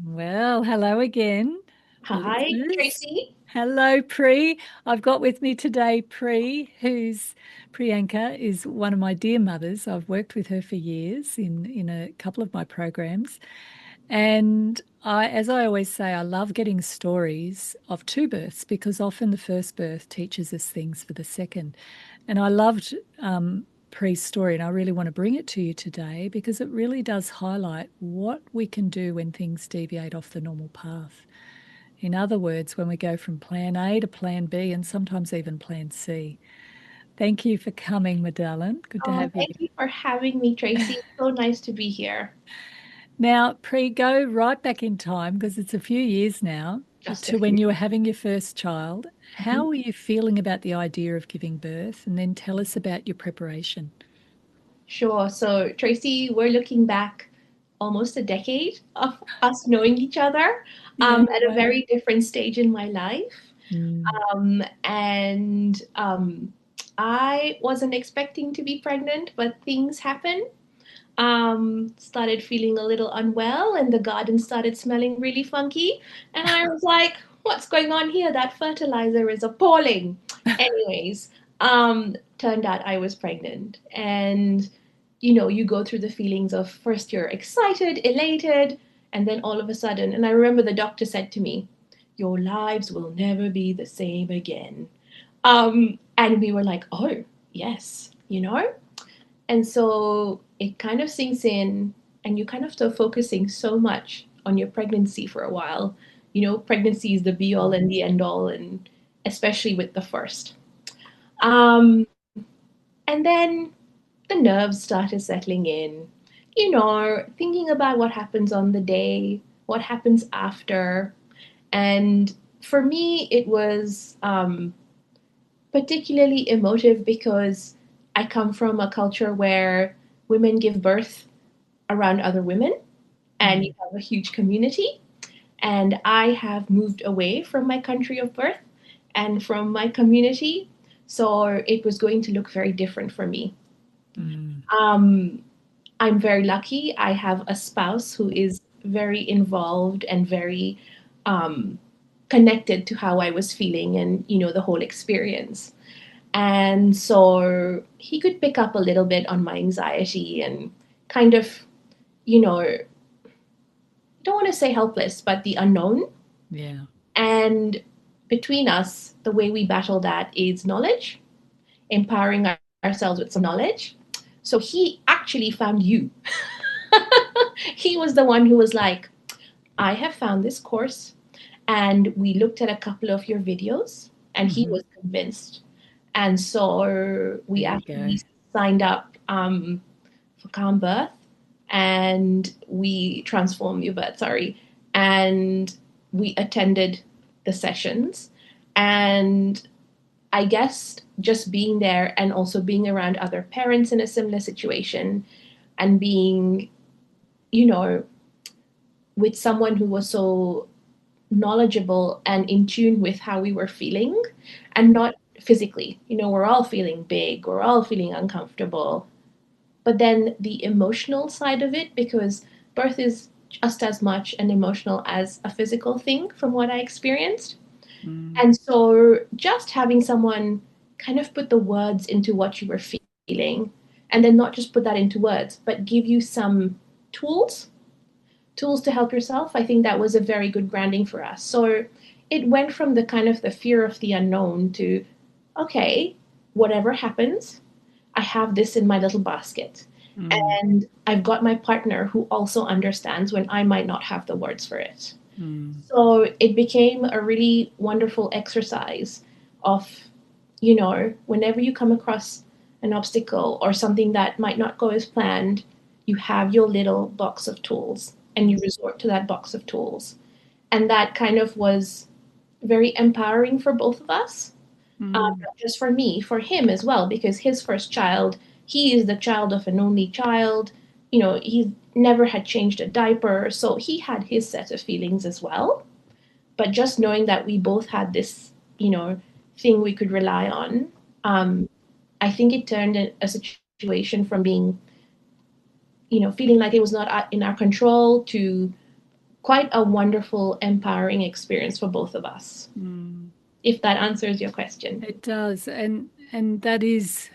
Well, hello again, Hi, listeners. Tracey. Hello, Pri. I've got with me today Pri, who's Priyanka is one of my dear mothers. I've worked with her for years in a couple of my programs. And as I always say, I love getting stories of two births because often the first birth teaches us things for the second. And I loved Pre's story, and I really want to bring it to you today because it really does highlight what we can do when things deviate off the normal path. In other words, when we go from plan A to plan B and sometimes even plan C. Thank you for coming, Madeleine. Good to Oh, have you. thank you for having me, Tracy. It's so nice to be here. Now, Pre, go right back in time because it's a few years now Just a to when few. you were having your first child. Mhm. How were you feeling about the idea of giving birth? And then tell us about your preparation. Sure. So, Tracy, we're looking back almost a decade of us knowing each other Yeah, at a right. very different stage in my life. Mm. And I wasn't expecting to be pregnant, but things happened. Started feeling a little unwell, and the garden started smelling really funky. And I was like, what's going on here? That fertilizer is appalling. Anyways, turned out I was pregnant. And, you go through the feelings of first you're excited, elated, and then all of a sudden, and I remember the doctor said to me, your lives will never be the same again. And we were like, oh, yes. And so it kind of sinks in, and you kind of start focusing so much on your pregnancy for a while. Pregnancy is the be all and the end all, and especially with the first. Um, and then the nerves started settling in, thinking about what happens on the day, what happens after. And for me, it was particularly emotive because I come from a culture where women give birth around other women and you Mm. have a huge community. And I have moved away from my country of birth and from my community. So it was going to look very different for me. Mm. Um, I'm very lucky. I have a spouse who is very involved and very um, connected to how I was feeling and, the whole experience. And so he could pick up a little bit on my anxiety and kind of, you know, I don't want to say helpless, but the unknown. Yeah. And between us, the way we battle that is knowledge, empowering ourselves with some knowledge. So he actually found you. He was the one who was like, I have found this course, and we looked at a couple of your videos, and he Hmm. was convinced. And so There we you go. actually signed up for Calm Birth, and we transform your birth, sorry, and we attended the sessions. And I guess just being there and also being around other parents in a similar situation and being, you know, with someone who was so knowledgeable and in tune with how we were feeling and not physically. We're all feeling big, we're all feeling uncomfortable. But then the emotional side of it, because birth is just as much an emotional as a physical thing from what I experienced. Mm. And so just having someone kind of put the words into what you were feeling, and then not just put that into words, but give you some tools tools to help yourself, I think that was a very good grounding for us. So it went from the kind of the fear of the unknown to, okay, whatever happens, I have this in my little basket. Mm. And I've got my partner who also understands when I might not have the words for it. Mm. So it became a really wonderful exercise of, whenever you come across an obstacle or something that might not go as planned, you have your little box of tools and you resort to that box of tools. And that kind of was very empowering for both of us, Mm. not just for me, for him as well, because his first child, he is the child of an only child. He never had changed a diaper, so he had his set of feelings as well. But just knowing that we both had this, thing we could rely on, um, I think it turned a situation from being, feeling like it was not in our control to quite a wonderful, empowering experience for both of us, Mm. if that answers your question. It does. And that is,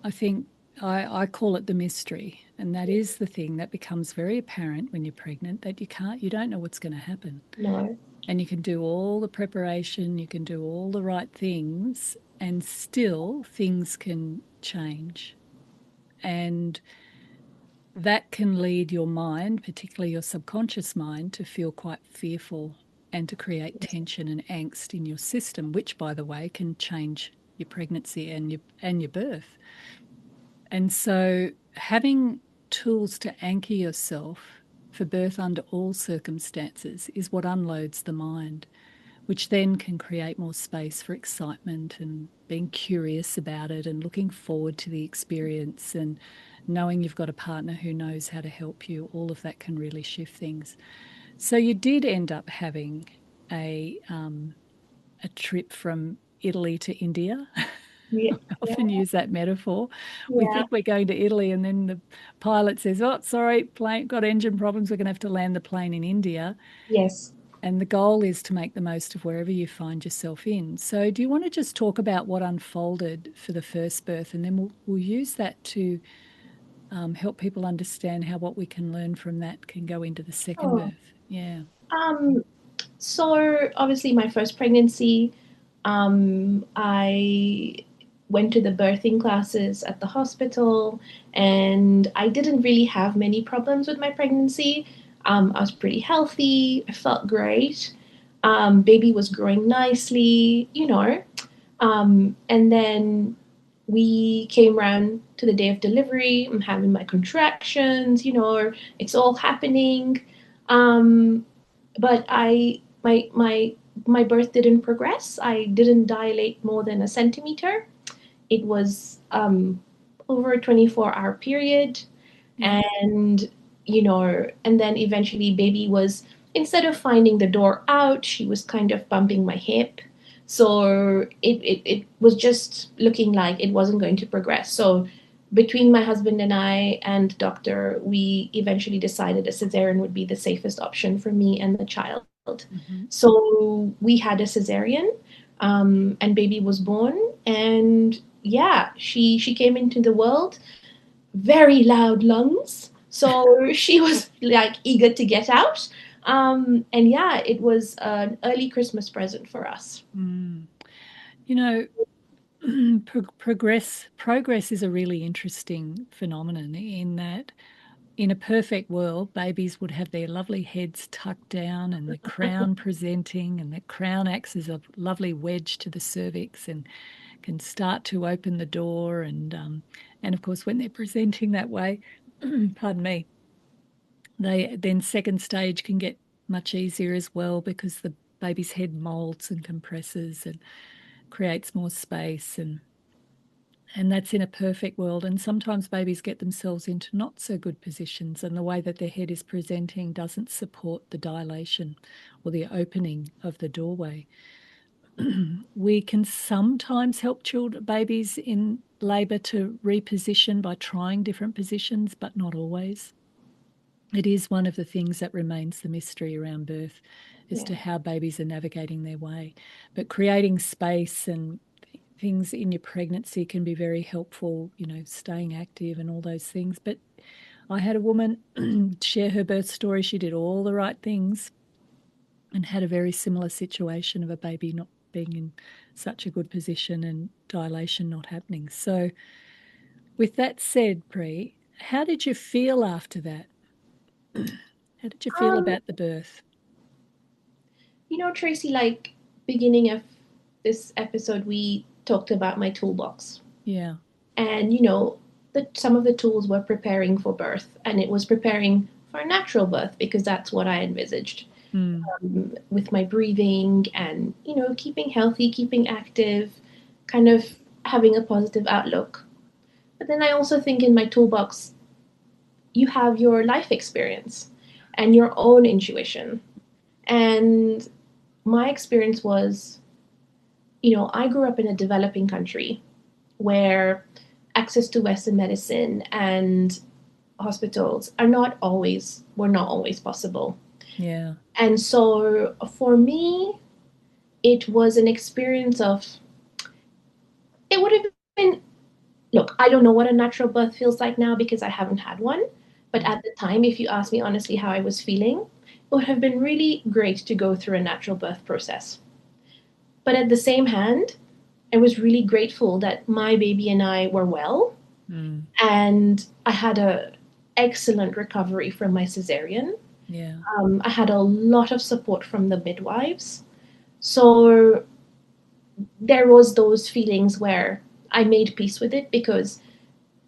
I think, I call it the mystery. And that is the thing that becomes very apparent when you're pregnant, that you don't know what's going to happen. No. And you can do all the preparation, you can do all the right things, and still things can change. And that can lead your mind, particularly your subconscious mind, to feel quite fearful and to create tension and angst in your system, which, by the way, can change your pregnancy and your birth. And so having tools to anchor yourself for birth under all circumstances is what unloads the mind, which then can create more space for excitement and being curious about it and looking forward to the experience and knowing you've got a partner who knows how to help you. All of that can really shift things. So you did end up having a a trip from Italy to India. Yeah. I often use that metaphor. We Yeah. think we're going to Italy, and then the pilot says, "Oh, sorry, plane got engine problems. We're going to have to land the plane in India." Yes. And the goal is to make the most of wherever you find yourself in. So, do you want to just talk about what unfolded for the first birth, and then we'll use that to help people understand how what we can learn from that can go into the second Oh. birth? Yeah. Um, so obviously my first pregnancy, I went to the birthing classes at the hospital, and I didn't really have many problems with my pregnancy. I was pretty healthy. I felt great. Baby was growing nicely, you know. And then we came around to the day of delivery. I'm having my contractions, you know, it's all happening. Um, but my birth didn't progress. I didn't dilate more than a centimeter. It was over a 24-hour period, Yeah. and and then eventually baby was, instead of finding the door out, she was kind of bumping my hip. So it was just looking like it wasn't going to progress. So between my husband and I and doctor, we eventually decided a cesarean would be the safest option for me and the child. Mm-hmm. So we had a cesarean, and baby was born. And yeah, she came into the world, very loud lungs. So she was like eager to get out. And yeah, it was an early Christmas present for us. Mm. You know, progress is a really interesting phenomenon in that in a perfect world, babies would have their lovely heads tucked down and the crown presenting, and the crown acts as a lovely wedge to the cervix and can start to open the door. And of course, when they're presenting that way, pardon me, they then second stage can get much easier as well because the baby's head molds and compresses and creates more space and that's in a perfect world. And sometimes babies get themselves into not so good positions, and the way that their head is presenting doesn't support the dilation or the opening of the doorway. We can sometimes help babies in labour to reposition by trying different positions, but not always. It is one of the things that remains the mystery around birth as Yeah. to how babies are navigating their way. But creating space and things in your pregnancy can be very helpful, staying active and all those things. But I had a woman share her birth story. She did all the right things and had a very similar situation of a baby not being in such a good position and dilation not happening. So, with that said, Pri, how did you feel after that? How did you feel Um, about the birth? Tracy, like beginning of this episode, we talked about my toolbox. Yeah. And some of the tools were preparing for birth, and it was preparing for a natural birth because that's what I envisaged. Mm. With my breathing and keeping healthy, keeping active, kind of having a positive outlook. But then I also think in my toolbox you have your life experience and your own intuition. And my experience was, I grew up in a developing country where access to Western medicine and hospitals were not always possible. Yeah. And so for me, it was an experience of, it would have been, look, I don't know what a natural birth feels like now because I haven't had one. But Mm. at the time, if you asked me honestly how I was feeling, it would have been really great to go through a natural birth process. But at the same hand, I was really grateful that my baby and I were well, Mm. and I had a excellent recovery from my cesarean. Yeah. I had a lot of support from the midwives. So there was those feelings where I made peace with it because,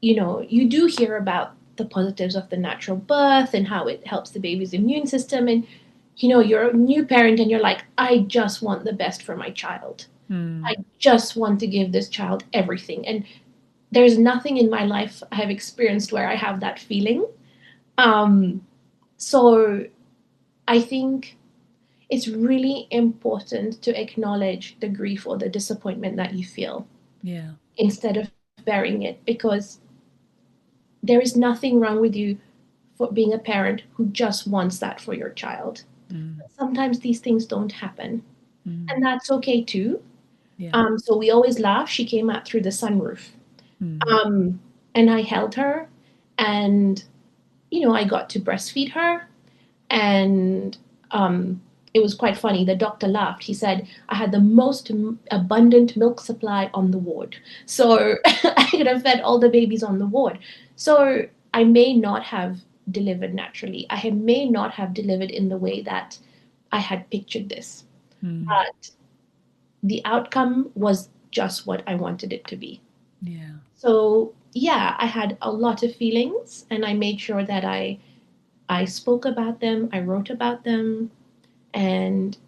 you do hear about the positives of the natural birth and how it helps the baby's immune system. And, you're a new parent and you're like, I just want the best for my child. Mm. I just want to give this child everything. And there's nothing in my life I have experienced where I have that feeling. Um, so I think it's really important to acknowledge the grief or the disappointment that you feel Yeah. instead of burying it, because there is nothing wrong with you for being a parent who just wants that for your child. Mm. Sometimes these things don't happen, Mm. and that's okay too. Yeah. So we always laugh. She came out through the sunroof, Mm. um, and I held her, and I got to breastfeed her, and it was quite funny. The doctor laughed. He said I had the most abundant milk supply on the ward, so I could have fed all the babies on the ward. So I may not have delivered naturally. I may not have delivered in the way that I had pictured this, Mm. but the outcome was just what I wanted it to be. Yeah. So yeah, I had a lot of feelings, and I made sure that I spoke about them, I wrote about them, and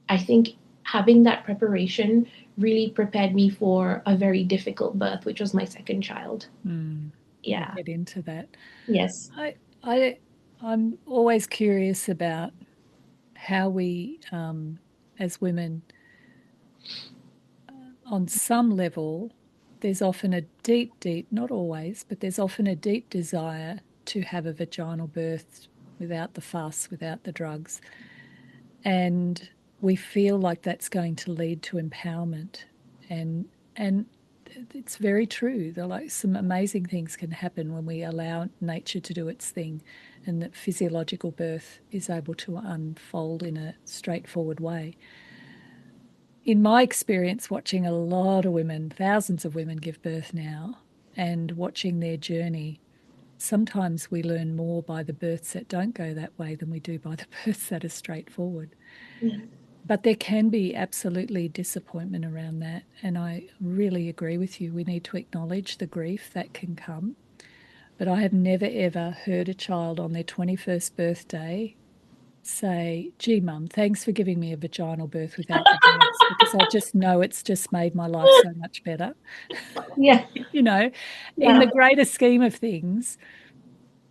I think having that preparation really prepared me for a very difficult birth, which was my second child. Mm. We'll Yeah. get into that. Yes. I I I'm always curious about how we, as women, on some level, there's often a deep, deep, not always, but there's often a deep desire to have a vaginal birth without the fuss, without the drugs. And we feel like that's going to lead to empowerment. And it's very true. There, like, some amazing things can happen when we allow nature to do its thing, and that physiological birth is able to unfold in a straightforward way. In my experience, watching a lot of women, thousands of women give birth now, and watching their journey, sometimes we learn more by the births that don't go that way than we do by the births that are straightforward. Yeah. But there can be absolutely disappointment around that. And I really agree with you. We need to acknowledge the grief that can come. But I have never, ever heard a child on their 21st birthday say, gee, mum, thanks for giving me a vaginal birth without the drugs, because I just know it's just made my life so much better. Yeah. You know, in Yeah. the greater scheme of things,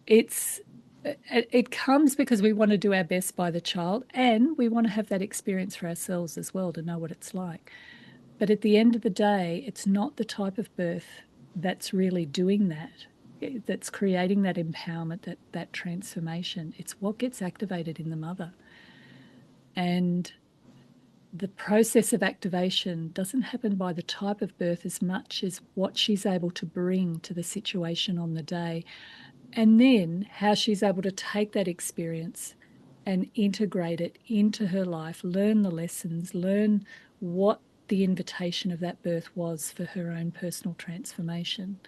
it's it comes because we want to do our best by the child, and we want to have that experience for ourselves as well, to know what it's like. But at the end of the day, it's not the type of birth that's really doing that, that's creating that empowerment, that transformation. It's what gets activated in the mother. And the process of activation doesn't happen by the type of birth as much as what she's able to bring to the situation on the day, and then how she's able to take that experience and integrate it into her life, learn the lessons, learn what the invitation of that birth was for her own personal transformation.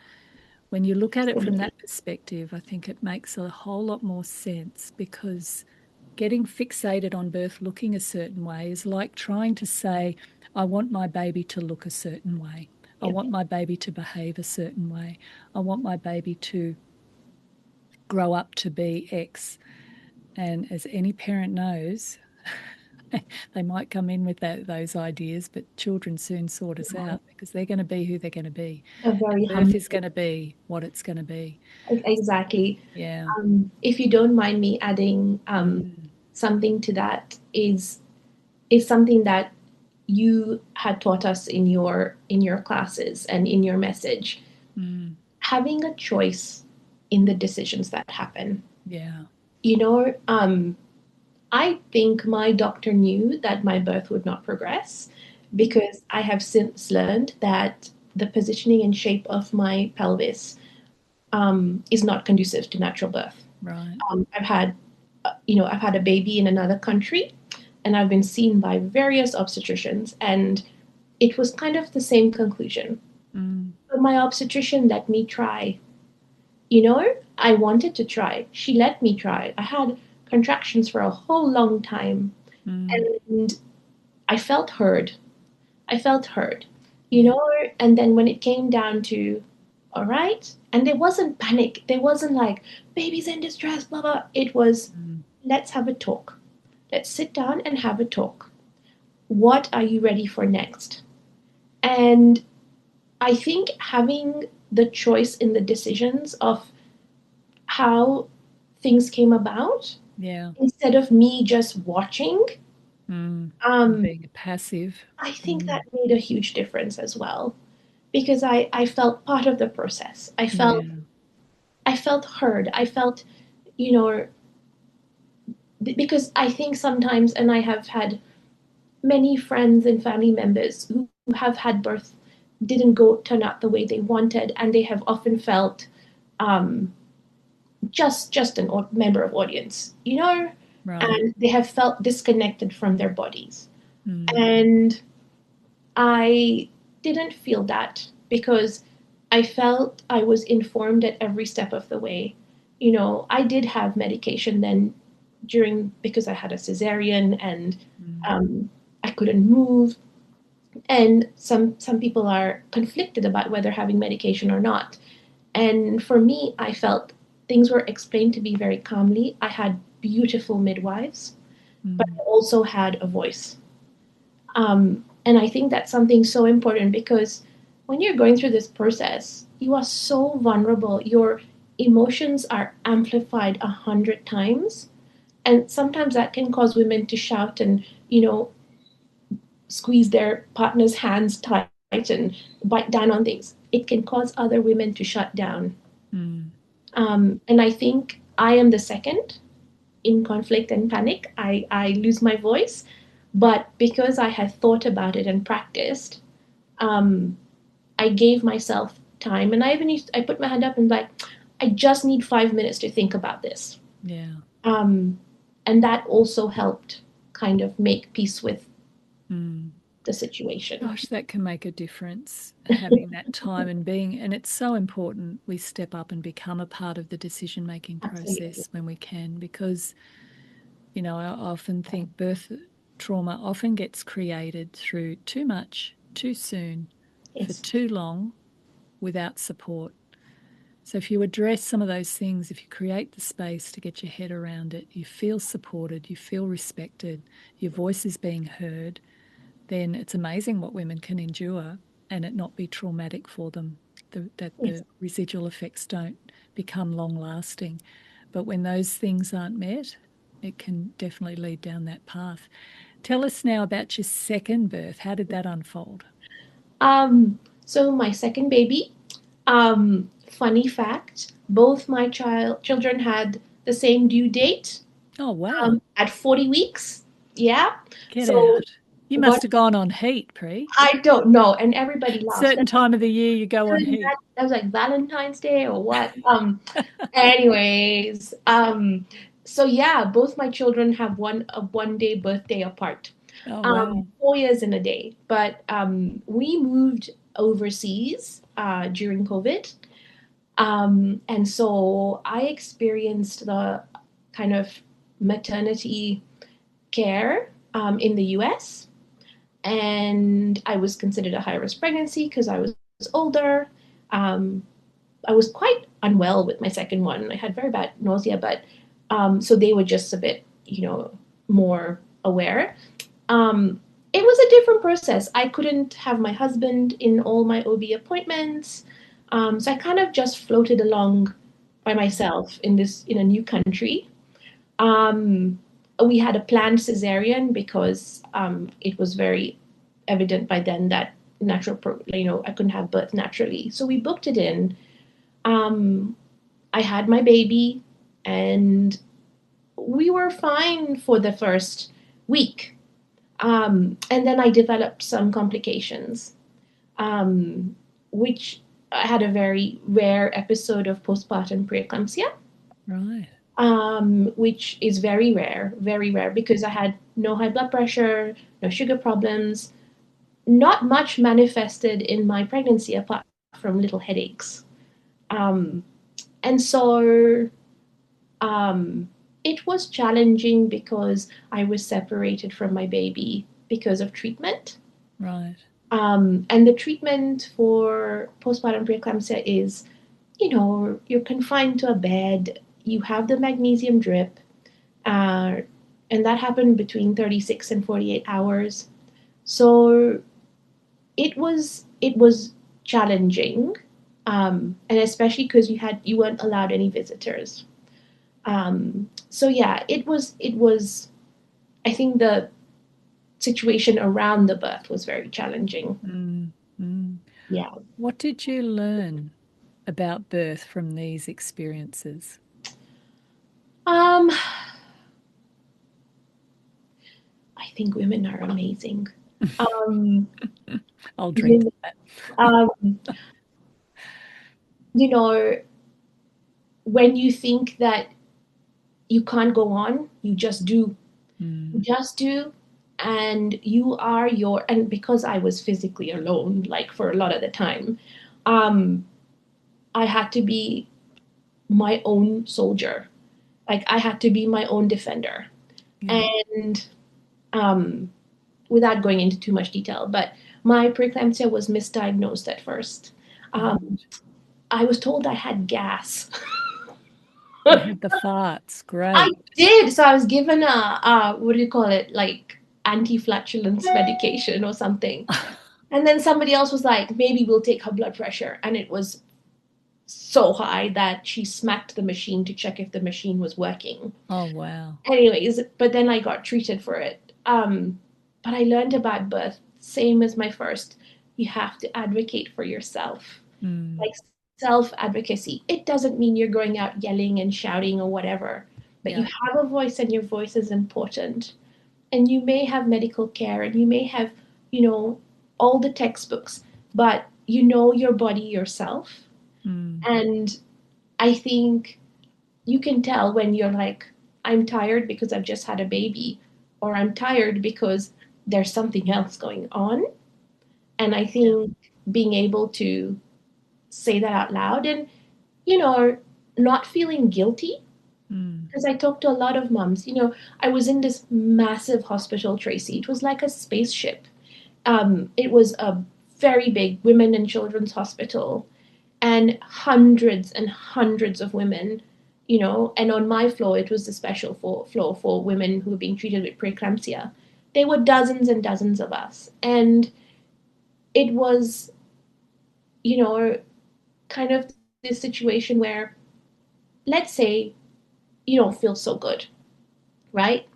When you look at it from that perspective, I think it makes a whole lot more sense, because getting fixated on birth looking a certain way is like trying to say, I want my baby to look a certain way. I Yeah. want my baby to behave a certain way. I want my baby to grow up to be X. And as any parent knows, they might come in with those ideas, but children soon sort us out, because they're going to be who they're going to be. A very And birth humble. is going to be what it's going to be. Exactly. Yeah. If you don't mind me adding Mm. something to that, is something that you had taught us in your classes and in your message. Mm. Having a choice in the decisions that happen. Yeah. You know, I think my doctor knew that my birth would not progress because I have since learned that the positioning and shape of my pelvis is not conducive to natural birth. Right. I've had, I've had a baby in another country, and I've been seen by various obstetricians, and it was kind of the same conclusion. Mm. But my obstetrician let me try. You know, I wanted to try. She let me try. I had contractions for a whole long time, Mm. and I felt heard. I felt heard, Yeah. and then when it came down to, all right, and there wasn't panic. There wasn't like, baby's in distress, blah, blah. It was, Mm. let's have a talk. Let's sit down and have a talk. What are you ready for next? And I think having the choice in the decisions of how things came about, Yeah. instead of me just watching, Mm. um, Being passive. I think that Mm. made a huge difference as well. Because I felt part of the process. Yeah. I felt heard. I felt, you know, because I think sometimes, and I have had many friends and family members who have had birth didn't go turn out the way they wanted, and they have often felt um, just an member of audience, Right. and they have felt disconnected from their bodies. Mm. And I didn't feel that because I felt I was informed at every step of the way. I did have medication then during because I had a cesarean and Mm. um, I couldn't move. And some people are conflicted about whether having medication or not. And for me, I felt things were explained to me very calmly. I had beautiful midwives, but Mm. I also had a voice. And I think that's something so important because when you're going through this process, you are so vulnerable. Your emotions are amplified 100 times. And sometimes that can cause women to shout and, squeeze their partner's hands tight and bite down on things. It can cause other women to shut down. Mm. And I think I am the second in conflict and panic. I lose my voice. But because I had thought about it and practiced, um, I gave myself time. And I put my hand up and like, I just need 5 minutes to think about this. Yeah. Um, and that also helped kind of make peace with Mm. the situation. Gosh, that can make a difference, having that time and being, and it's so important we step up and become a part of the decision-making Absolutely. process when we can, because, I often think birth trauma often gets created through too much, too soon, for Yes. too long without support. So if you address some of those things, if you create the space to get your head around it, you feel supported, you feel respected, your voice is being heard, then it's amazing what women can endure and it not be traumatic for them, that Yes. the residual effects don't become long lasting. But when those things aren't met, it can definitely lead down that path. Tell us now about your second birth. How did that unfold? So my second baby, funny fact, both my children had the same due date, Oh, wow. at 40 weeks. Yeah. Get So out. You one, must have gone on heat, Pre. I don't know, and everybody laughs. Certain time of the year you go on heat. That was like Valentine's Day or what? Anyways, so yeah, both my children have one day birthday apart. Oh, wow. 4 years in a day. But we moved overseas during COVID. And so I experienced the kind of maternity care in the US. And I was considered a high risk pregnancy because I was older. Um, I was quite unwell with my second one. I had very bad nausea, but so they were just a bit, more aware. Um, it was a different process. I couldn't have my husband in all my OB appointments. So I kind of just floated along by myself in a new country. Um, we had a planned cesarean because it was very evident by then that I couldn't have birth naturally. So we booked it in. Um, I had my baby, and we were fine for the first week. And then I developed some complications, which I had a very rare episode of postpartum preeclampsia, Right. which is very rare, because I had no high blood pressure, no sugar problems, not much manifested in my pregnancy apart from little headaches. Um, and so it was challenging because I was separated from my baby because of treatment. Right. And the treatment for postpartum preeclampsia is, you're confined to a bed, you have the magnesium drip, uh, and that happened between 36 and 48 hours. So it was challenging, and especially because you weren't allowed any visitors. So yeah, it was. I think the situation around the birth was very challenging. Mm, mm. Yeah. What did you learn about birth from these experiences? Um, I think women are amazing. Um, I'll drink to women, that. um, you know, when you think that you can't go on, you just do. You Mm, just do. And you are and because I was physically alone, like for a lot of the time, um, I had to be my own soldier. Like I had to be my own defender. yeah. And um, without going into too much detail, but my preeclampsia was misdiagnosed at first. Um, Right. I was told I had gas. You had the farts. I Great. did. So I was given a what do you call it, like anti-flatulence medication or something. And then somebody else was like, maybe we'll take her blood pressure. And it was so high that she smacked the machine to check if the machine was working. Oh, wow. Anyways, but then I got treated for it. But I learned about birth, same as my first. You have to advocate for yourself, Mm, like self advocacy. It doesn't mean you're going out yelling and shouting or whatever, but you yeah. have a voice and your voice is important. And you may have medical care and you may have, you know, all the textbooks, but you know your body yourself. Mm, And I think you can tell when you're like, I'm tired because I've just had a baby, or I'm tired because there's something else going on. And I yeah. think being able to say that out loud and, you know, not feeling guilty. Mm, Because I talked to a lot of moms. I was in this massive hospital, Tracey. It was like a spaceship. It was a very big women and children's hospital, and hundreds and hundreds of women, and on my floor, it was the special floor for women who were being treated with preeclampsia. There were dozens and dozens of us. And it was, you know, kind of this situation where, let's say, you don't feel so good, right?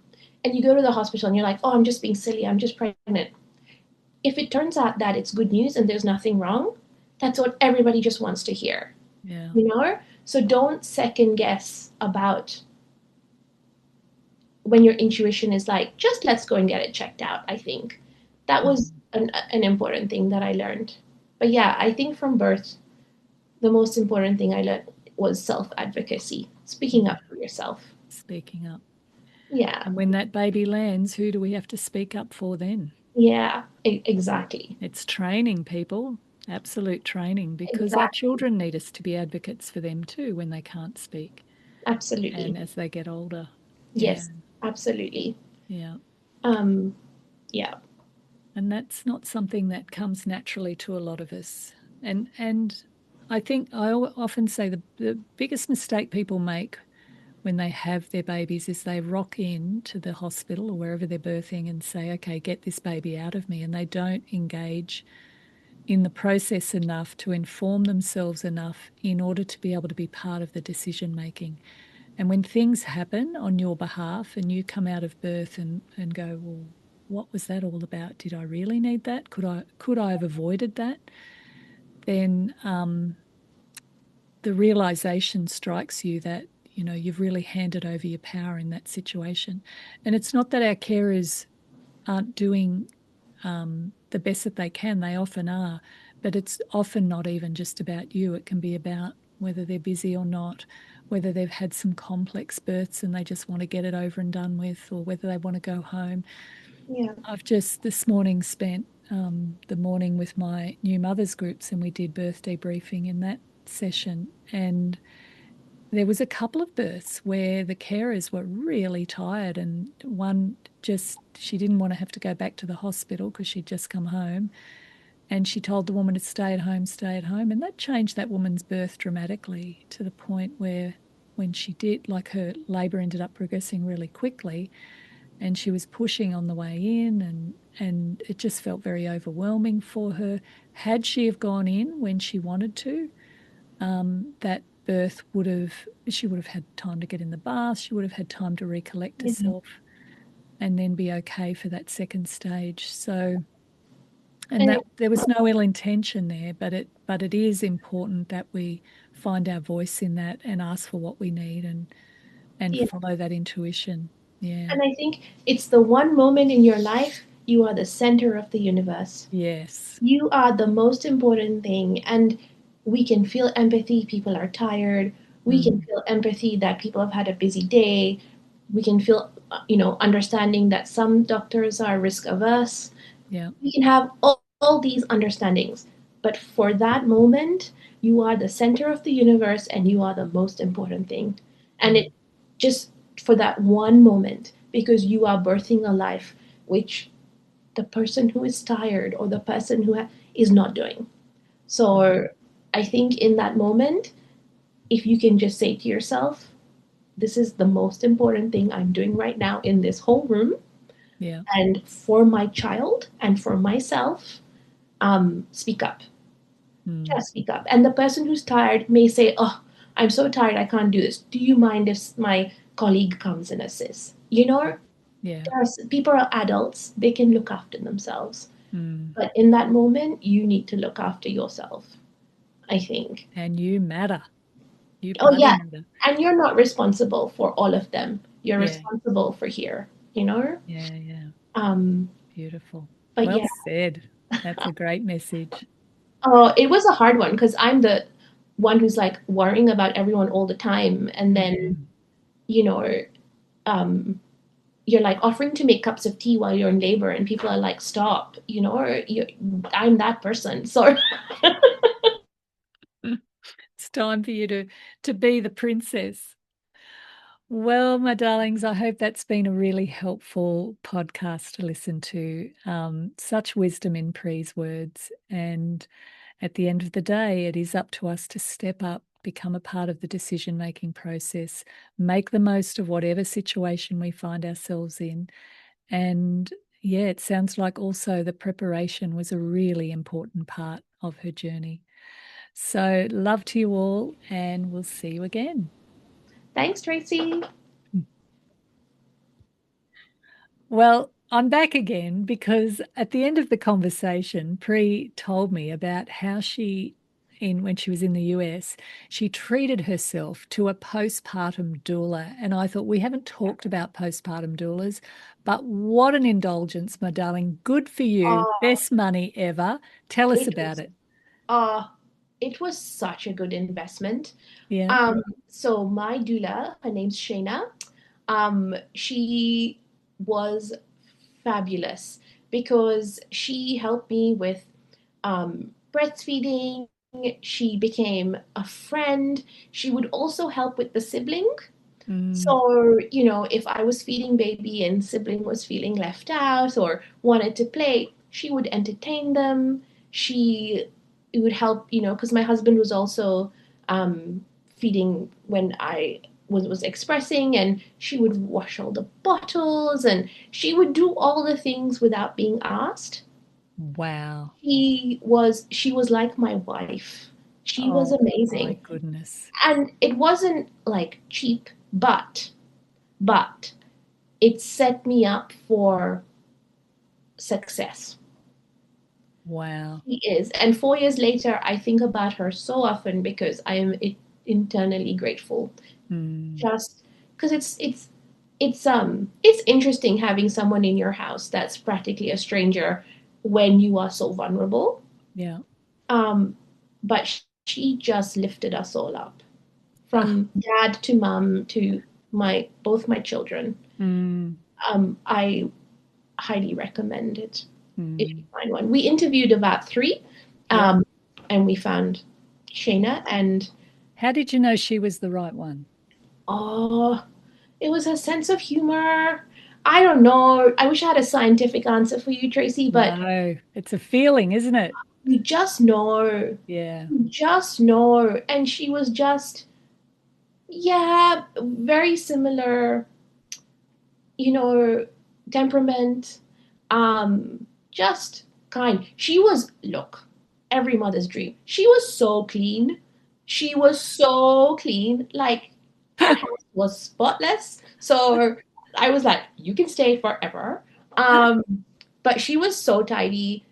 And you go to the hospital and you're like, oh, I'm just being silly, I'm just pregnant. If it turns out that it's good news and there's nothing wrong, that's what everybody just wants to hear, yeah. you know? So don't second guess about when your intuition is like, just let's go and get it checked out. I think that was Mm, an important thing that I learned. But yeah, I think from birth, the most important thing I learned was self advocacy, speaking yeah. up for yourself. Speaking up. Yeah, And when that baby lands, who do we have to speak up for then? yeah, exactly. It's training, people, absolute training, because our Exactly. children need us to be advocates for them too when they can't speak Absolutely. and as they get older. Yeah, Yes, absolutely. yeah. Um, yeah, And that's not something that comes naturally to a lot of us. And I think often say the biggest mistake people make when they have their babies is they rock in to the hospital or wherever they're birthing and say, okay, get this baby out of me. And they don't engage in the process enough to inform themselves enough in order to be able to be part of the decision making. And when things happen on your behalf and you come out of birth and go, well, what was that all about? Did I really need that? Could I have avoided that? Then the realization strikes you that you've really handed over your power in that situation. And it's not that our carers aren't doing the best that they can, they often are, but it's often not even just about you. It can be about whether they're busy or not, whether they've had some complex births and they just want to get it over and done with, or whether they want to go home. Yeah. I've just this morning spent the morning with my new mothers groups, and we did birth debriefing in that session. And there was a couple of births where the carers were really tired, and one just, she didn't want to have to go back to the hospital because she'd just come home. And she told the woman to stay at home, stay at home. And that changed that woman's birth dramatically to the point where, when she did, like, her labour ended up progressing really quickly, and she was pushing on the way in, and it just felt very overwhelming for her. Had she have gone in when she wanted to, that birth she would have had time to get in the bath, she would have had time to recollect Yeah. herself and then be okay for that second stage. So, and And that there was no ill intention there, but it is important that we find our voice in that and ask for what we need, and yeah. follow that intuition. Yeah. And I think it's the one moment in your life you are the center of the universe. Yes. You are the most important thing. And we can feel empathy. People are tired. We can Mm. feel empathy that people have had a busy day. We can feel, understanding that some doctors are risk averse. Yeah. We can have all these understandings. But for that moment, you are the center of the universe and you are the most important thing. And Mm. it just for that one moment, because you are birthing a life which the person who is tired or the person who is not doing. Mm. So I think in that moment, if you can just say to yourself, this is the most important thing I'm doing right now in this whole room, Yeah. and for my child and for myself, speak up. Mm. Just speak up. And the person who's tired may say, oh, I'm so tired, I can't do this. Do you mind if my colleague comes and assists? Yeah. People are adults, they can look after themselves. Mm. But in that moment, you need to look after yourself, I think. And you matter. You Oh, bloody yeah. matter. And you're not responsible for all of them. You're Yeah. responsible for here. Yeah. Yeah. Um, Beautiful. but Well yeah, said. That's a great message. oh, it was a hard one because I'm the one who's like worrying about everyone all the time. And then, Mm. you know, um, you're like offering to make cups of tea while you're in labor, and people are like, stop, or I'm that person. So, It's time for you to be the princess. Well, my darlings, I hope that's been a really helpful podcast to listen to. Such wisdom in Pre's words. And at the end of the day, it is up to us to step up, become a part of the decision-making process, make the most of whatever situation we find ourselves in. And yeah, it sounds like also the preparation was a really important part of her journey. So, love to you all, and we'll see you again. thanks, Tracy. Well, I'm back again because at the end of the conversation, Pri told me about how when she was in the US, she treated herself to a postpartum doula. And I thought, we haven't talked about postpartum doulas, but what an indulgence, my darling. Good for you. Oh, Best money ever. Tell us it about was, it. uh, it was such a good investment. Yeah. So my doula, her name's Shayna. She was fabulous because she helped me with breastfeeding. She became a friend. She would also help with the sibling. Mm. So, if I was feeding baby and sibling was feeling left out or wanted to play, she would entertain them. She would help, because my husband was also feeding when I was expressing, and she would wash all the bottles and she would do all the things without being asked. Wow. She was like my wife. She was Oh, my amazing. goodness. And it wasn't like cheap, but it set me up for success. Wow. She is. And 4 years later, I think about her so often because internally grateful. Mm. Just because it's interesting having someone in your house that's practically a stranger when you are so vulnerable. Yeah. Um, but she just lifted us all up, Ah, from dad to mom to my both my children. mm, I highly recommend it if you mm. find one. We interviewed about three, Yep. um, and we found Shayna, and How did you know she was the right one? oh, it was her sense of humor. I don't know. I wish I had a scientific answer for you, Tracy, but No, it's a feeling, isn't it? you just know. Yeah. You just know. And she was just, yeah, very similar, you know, temperament, just kind. She was, look, every mother's dream. She was so clean. She was so clean. Like her house was spotless. So I was like, you can stay forever. Um, but she was so tidy.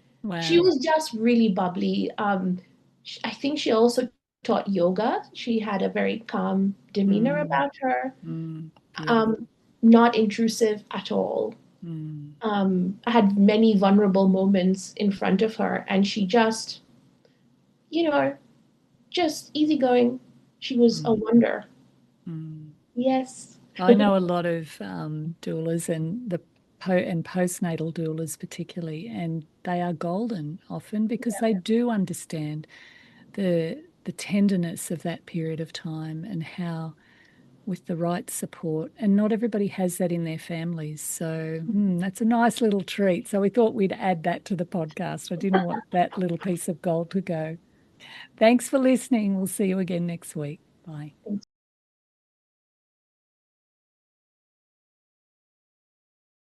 She Wow. was just really bubbly. I think she also taught yoga. She had a very calm demeanor Mm, about her. beautiful. Um, Not intrusive at all. Mm, I had many vulnerable moments in front of her, and she just, you know, just easygoing. She was a mm, wonder. mm. Yes. I know a lot of doulas and the and postnatal doulas particularly, and they are golden often because they do understand the tenderness of that period of time and how with the right support, and not everybody has that in their families. So that's a nice little treat. So we thought we'd add that to the podcast. I didn't want that little piece of gold to go. Thanks for listening. We'll see you again next week. Bye.